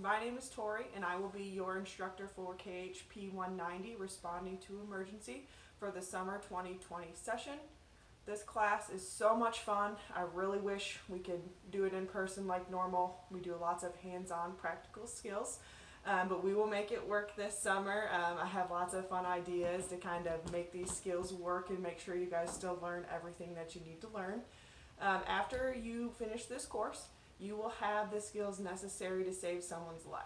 My name is Tori and I will be your instructor for KHP 190 Responding to Emergency for the summer 2020 session. This class is so much fun. I really wish we could do it in person like normal. We do lots of hands-on practical skills, but we will make it work this summer. I have lots of fun ideas to kind of make these skills work and make sure you guys still learn everything that you need to learn. After you finish this course, you will have the skills necessary to save someone's life.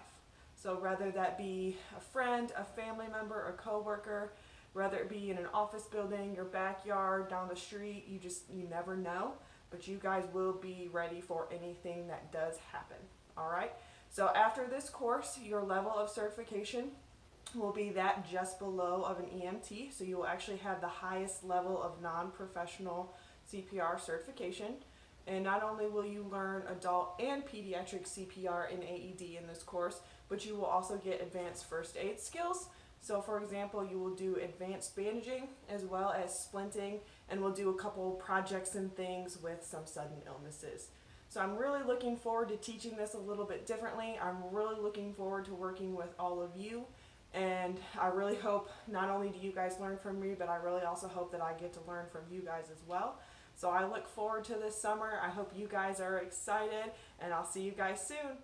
So whether that be a friend, a family member, a coworker, whether it be in an office building, your backyard, down the street, you never know, but you guys will be ready for anything that does happen. All right. So after this course, your level of certification will be that just below of an EMT. So you will actually have the highest level of non-professional CPR certification. And not only will you learn adult and pediatric CPR and AED in this course, but you will also get advanced first aid skills. So for example, you will do advanced bandaging as well as splinting, and we'll do a couple projects and things with some sudden illnesses. So I'm really looking forward to teaching this a little bit differently. I'm really looking forward to working with all of you. And I really hope not only do you guys learn from me, but I really also hope that I get to learn from you guys as well. So I look forward to this summer. I hope you guys are excited, and I'll see you guys soon.